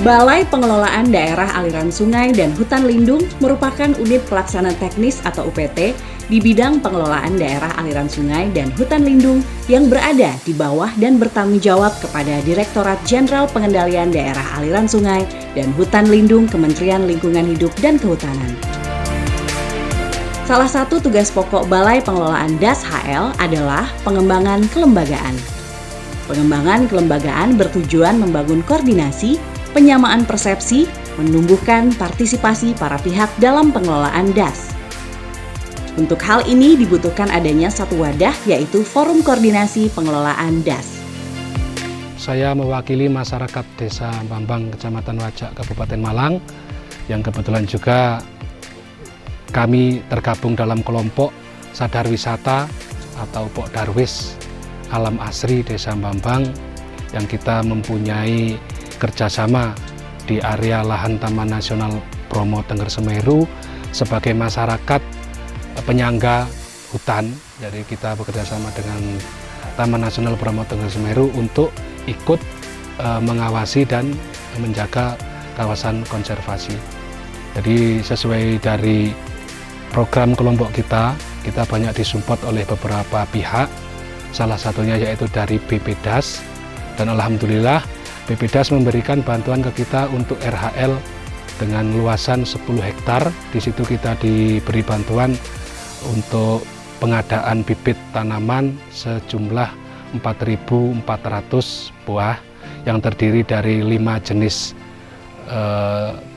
Balai Pengelolaan Daerah Aliran Sungai dan Hutan Lindung merupakan unit pelaksana teknis atau UPT di bidang pengelolaan daerah aliran sungai dan hutan lindung yang berada di bawah dan bertanggung jawab kepada Direktorat Jenderal Pengendalian Daerah Aliran Sungai dan Hutan Lindung Kementerian Lingkungan Hidup dan Kehutanan. Salah satu tugas pokok Balai Pengelolaan DAS HL adalah pengembangan kelembagaan. Pengembangan kelembagaan bertujuan membangun koordinasi, penyamaan persepsi, menumbuhkan partisipasi para pihak dalam pengelolaan DAS. Untuk hal ini dibutuhkan adanya satu wadah, yaitu Forum Koordinasi Pengelolaan DAS. Saya mewakili masyarakat Desa Bambang, Kecamatan Wajak, Kabupaten Malang, yang kebetulan juga kami tergabung dalam kelompok Sadar Wisata atau Pok Darwis Alam Asri Desa Bambang, yang kita mempunyai kerjasama di area lahan Taman Nasional Bromo Tengger Semeru sebagai masyarakat penyangga hutan. Jadi kita bekerjasama dengan Taman Nasional Bromo Tengger Semeru untuk ikut mengawasi dan menjaga kawasan konservasi. Jadi sesuai dari program kelompok kita banyak disupport oleh beberapa pihak, salah satunya yaitu dari BPDAS, dan alhamdulillah BPDAS memberikan bantuan ke kita untuk RHL dengan luasan 10 hektar. Di situ kita diberi bantuan untuk pengadaan bibit tanaman sejumlah 4.400 buah yang terdiri dari 5 jenis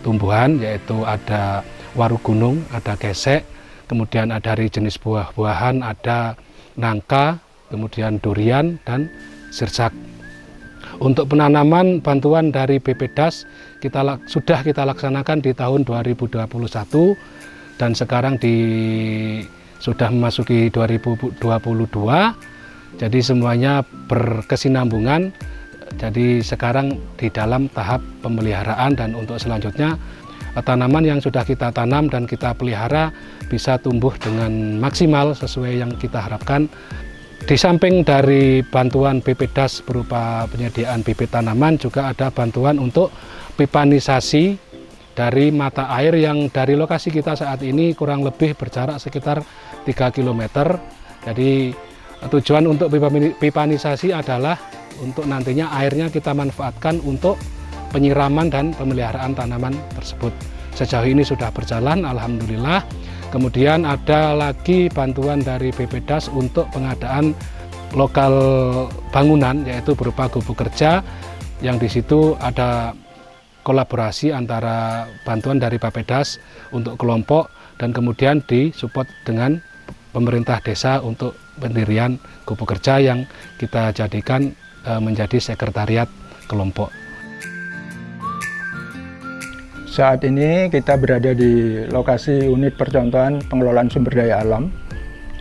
tumbuhan, yaitu ada waru gunung, ada gesek, kemudian ada dari jenis buah-buahan, ada nangka, kemudian durian dan sirsak. Untuk penanaman bantuan dari BPDAS sudah kita laksanakan di tahun 2021 dan sekarang sudah memasuki 2022. Jadi semuanya berkesinambungan. Jadi sekarang di dalam tahap pemeliharaan, dan untuk selanjutnya tanaman yang sudah kita tanam dan kita pelihara bisa tumbuh dengan maksimal sesuai yang kita harapkan. Di samping dari bantuan BPDAS berupa penyediaan bibit tanaman, juga ada bantuan untuk pipanisasi dari mata air yang dari lokasi kita saat ini kurang lebih berjarak sekitar 3 km. Jadi tujuan untuk pipanisasi adalah untuk nantinya airnya kita manfaatkan untuk penyiraman dan pemeliharaan tanaman tersebut. Sejauh ini sudah berjalan, alhamdulillah. Kemudian ada lagi bantuan dari BPDAS untuk pengadaan lokal bangunan, yaitu berupa gubuk kerja, yang di situ ada kolaborasi antara bantuan dari BPDAS untuk kelompok dan kemudian disupport dengan pemerintah desa untuk pendirian gubuk kerja yang kita jadikan menjadi sekretariat kelompok. Saat ini kita berada di lokasi unit percontohan pengelolaan sumber daya alam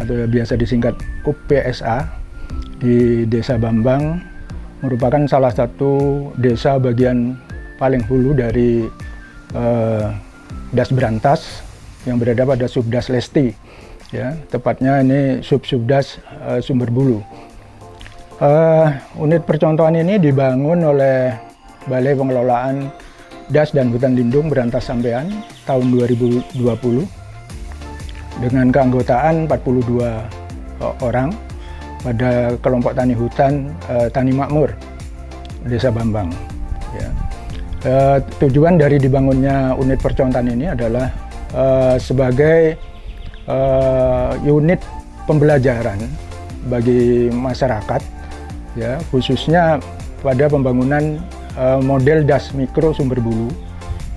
atau biasa disingkat UPSA di Desa Bambang, merupakan salah satu desa bagian paling hulu dari DAS Brantas yang berada pada Subdas Lesti, ya, tepatnya ini Subdas Sumberbulu. Unit percontohan ini dibangun oleh Balai Pengelolaan DAS dan Hutan Lindung Brantas Sampean tahun 2020 dengan keanggotaan 42 orang pada kelompok tani hutan Tani Makmur Desa Bambang. Ya. Tujuan dari dibangunnya unit percontohan ini adalah sebagai unit pembelajaran bagi masyarakat, ya, khususnya pada pembangunan model DAS mikro Sumberbulu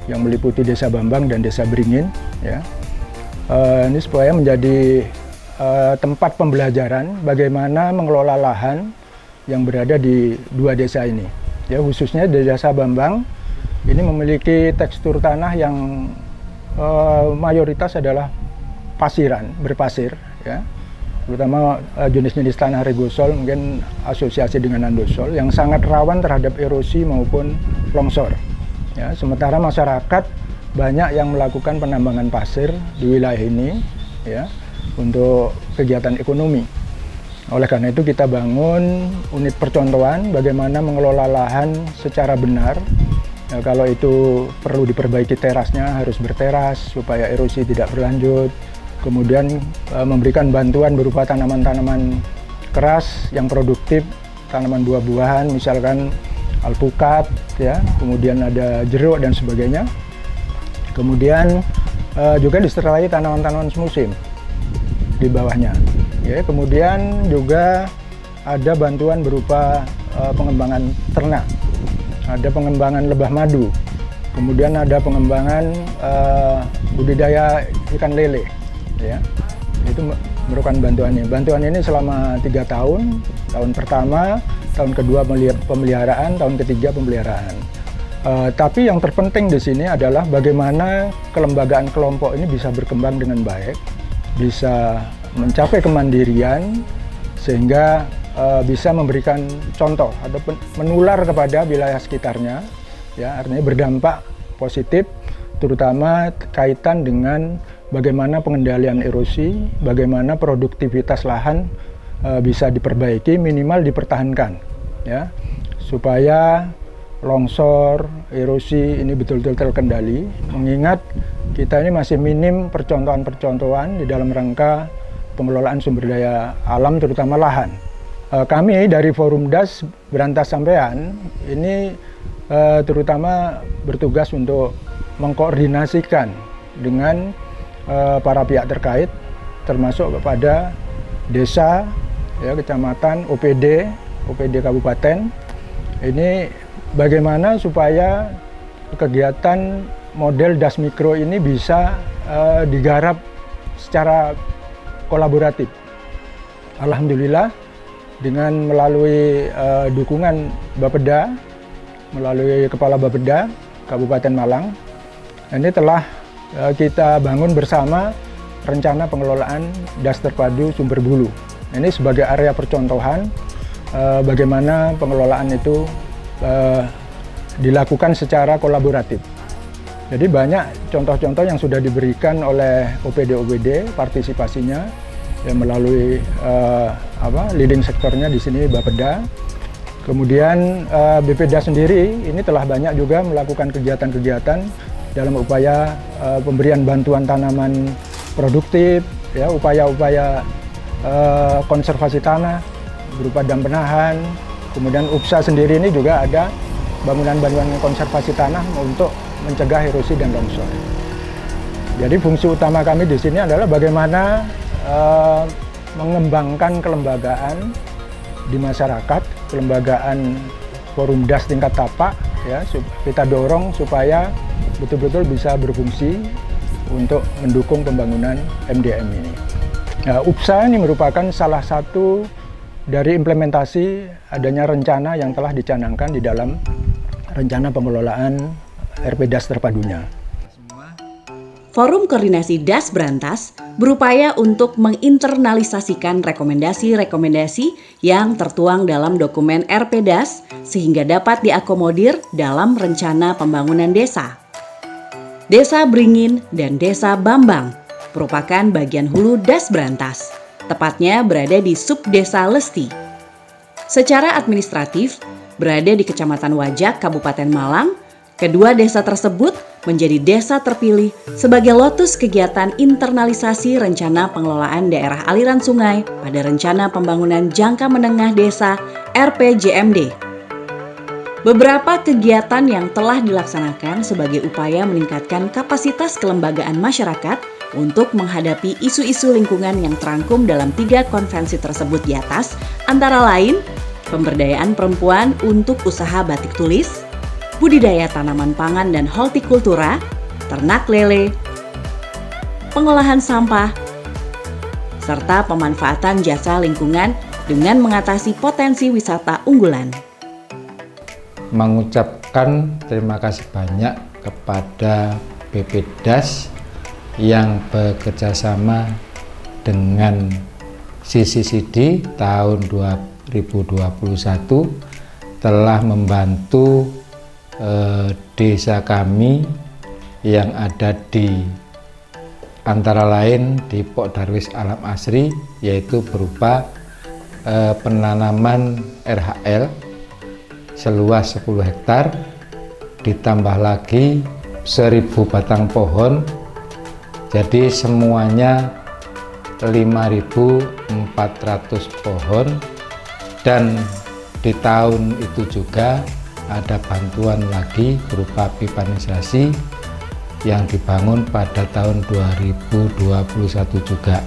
yang meliputi Desa Bambang dan Desa Beringin, ya. Ini supaya menjadi tempat pembelajaran bagaimana mengelola lahan yang berada di dua desa ini, ya, khususnya di Desa Bambang ini memiliki tekstur tanah yang mayoritas adalah berpasir, ya, terutama jenis-jenis tanah regosol, mungkin asosiasi dengan andosol, yang sangat rawan terhadap erosi maupun longsor. Ya, sementara masyarakat banyak yang melakukan penambangan pasir di wilayah ini, ya, untuk kegiatan ekonomi. Oleh karena itu kita bangun unit percontohan bagaimana mengelola lahan secara benar Kalau itu perlu diperbaiki terasnya, harus berteras supaya erosi tidak berlanjut. Kemudian memberikan bantuan berupa tanaman-tanaman keras yang produktif, tanaman buah-buahan, misalkan alpukat, ya, kemudian ada jeruk dan sebagainya. Kemudian juga disertai tanaman-tanaman semusim di bawahnya. Ya, kemudian juga ada bantuan berupa pengembangan ternak. Ada pengembangan lebah madu, kemudian ada pengembangan budidaya ikan lele, ya. Itu merupakan bantuannya. Bantuan ini selama 3 tahun. Tahun pertama, tahun kedua pemeliharaan, tahun ketiga pemeliharaan. Tapi yang terpenting di sini adalah bagaimana kelembagaan kelompok ini bisa berkembang dengan baik, bisa mencapai kemandirian, sehingga bisa memberikan contoh atau menular kepada wilayah sekitarnya, ya, artinya berdampak positif, terutama kaitan dengan bagaimana pengendalian erosi, bagaimana produktivitas lahan bisa diperbaiki, minimal dipertahankan, ya, supaya longsor, erosi ini betul-betul terkendali. Mengingat kita ini masih minim percontohan-percontohan di dalam rangka pengelolaan sumber daya alam, terutama lahan. Kami dari Forum DAS Brantas Sampean ini terutama bertugas untuk mengkoordinasikan dengan para pihak terkait, termasuk kepada desa, ya, kecamatan, OPD kabupaten. Ini bagaimana supaya kegiatan model DAS Mikro ini bisa digarap secara kolaboratif. Alhamdulillah, dengan melalui dukungan Bapeda, melalui Kepala Bapeda Kabupaten Malang, ini telah kita bangun bersama rencana pengelolaan DAS terpadu Sumber Bulu. Ini sebagai area percontohan bagaimana pengelolaan itu dilakukan secara kolaboratif. Jadi banyak contoh-contoh yang sudah diberikan oleh OPD partisipasinya, ya, melalui leading sektornya di sini Bapeda. Kemudian BPDA sendiri ini telah banyak juga melakukan kegiatan-kegiatan dalam upaya pemberian bantuan tanaman produktif, ya, upaya-upaya konservasi tanah berupa dam penahan. Kemudian UPSA sendiri ini juga ada bangunan-bangunan konservasi tanah untuk mencegah erosi dan longsor. Jadi fungsi utama kami di sini adalah bagaimana mengembangkan kelembagaan di masyarakat, kelembagaan Forum DAS tingkat tapak, ya, kita dorong supaya betul-betul bisa berfungsi untuk mendukung pembangunan MDM ini. UPSA ini merupakan salah satu dari implementasi adanya rencana yang telah dicanangkan di dalam rencana pengelolaan RPDAS terpadunya. Forum Koordinasi DAS Brantas berupaya untuk menginternalisasikan rekomendasi-rekomendasi yang tertuang dalam dokumen RPDAS sehingga dapat diakomodir dalam rencana pembangunan desa. Desa Beringin dan Desa Bambang merupakan bagian hulu DAS Brantas, tepatnya berada di Subdesa Lesti. Secara administratif, berada di Kecamatan Wajak, Kabupaten Malang. Kedua desa tersebut menjadi desa terpilih sebagai lotus kegiatan internalisasi rencana pengelolaan daerah aliran sungai pada Rencana Pembangunan Jangka Menengah Desa (RPJMD). Beberapa kegiatan yang telah dilaksanakan sebagai upaya meningkatkan kapasitas kelembagaan masyarakat untuk menghadapi isu-isu lingkungan yang terangkum dalam 3 konvensi tersebut di atas, antara lain pemberdayaan perempuan untuk usaha batik tulis, budidaya tanaman pangan dan hortikultura, ternak lele, pengolahan sampah, serta pemanfaatan jasa lingkungan dengan mengatasi potensi wisata unggulan. Mengucapkan terima kasih banyak kepada BPDAS yang bekerjasama dengan CCCD tahun 2021 telah membantu desa kami yang ada di antara lain di Pok Darwis Alam Asri, yaitu berupa penanaman RHL seluas 10 hektar, ditambah lagi 1000 batang pohon, jadi semuanya 5.400 pohon. Dan di tahun itu juga ada bantuan lagi berupa pipanisasi yang dibangun pada tahun 2021 juga.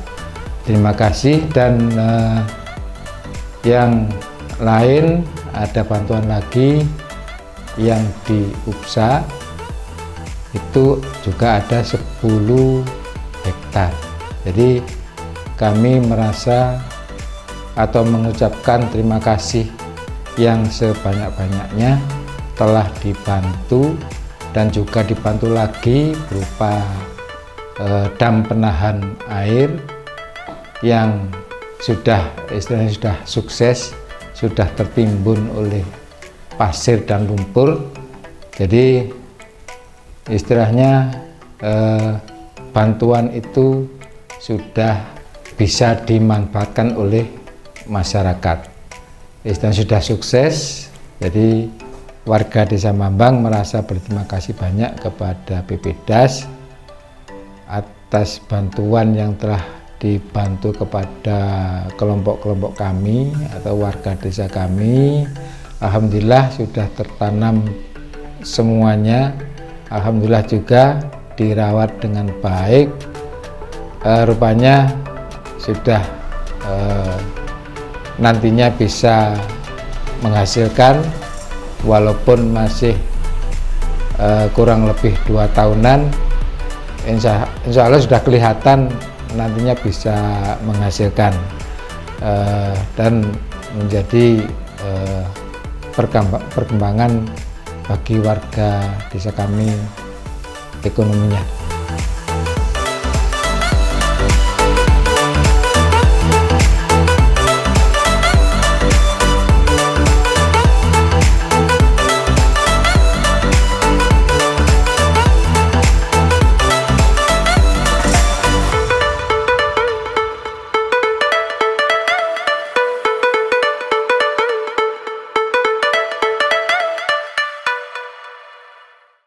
Terima kasih. Dan yang lain ada bantuan lagi yang di UPSA itu juga ada 10 hektar. Jadi kami merasa atau mengucapkan terima kasih yang sebanyak-banyaknya telah dibantu dan juga dibantu lagi berupa dam penahan air yang istilahnya sudah sukses, sudah tertimbun oleh pasir dan lumpur. Jadi istilahnya bantuan itu sudah bisa dimanfaatkan oleh masyarakat. Istilahnya sudah sukses, jadi warga Desa Mambang merasa berterima kasih banyak kepada BPDAS atas bantuan yang telah dibantu kepada kelompok-kelompok kami atau warga desa kami. Alhamdulillah sudah tertanam semuanya, alhamdulillah juga dirawat dengan baik. Rupanya sudah nantinya bisa menghasilkan walaupun masih kurang lebih 2 tahunan. Insya Allah sudah kelihatan nantinya bisa menghasilkan dan menjadi perkembangan bagi warga desa kami ekonominya.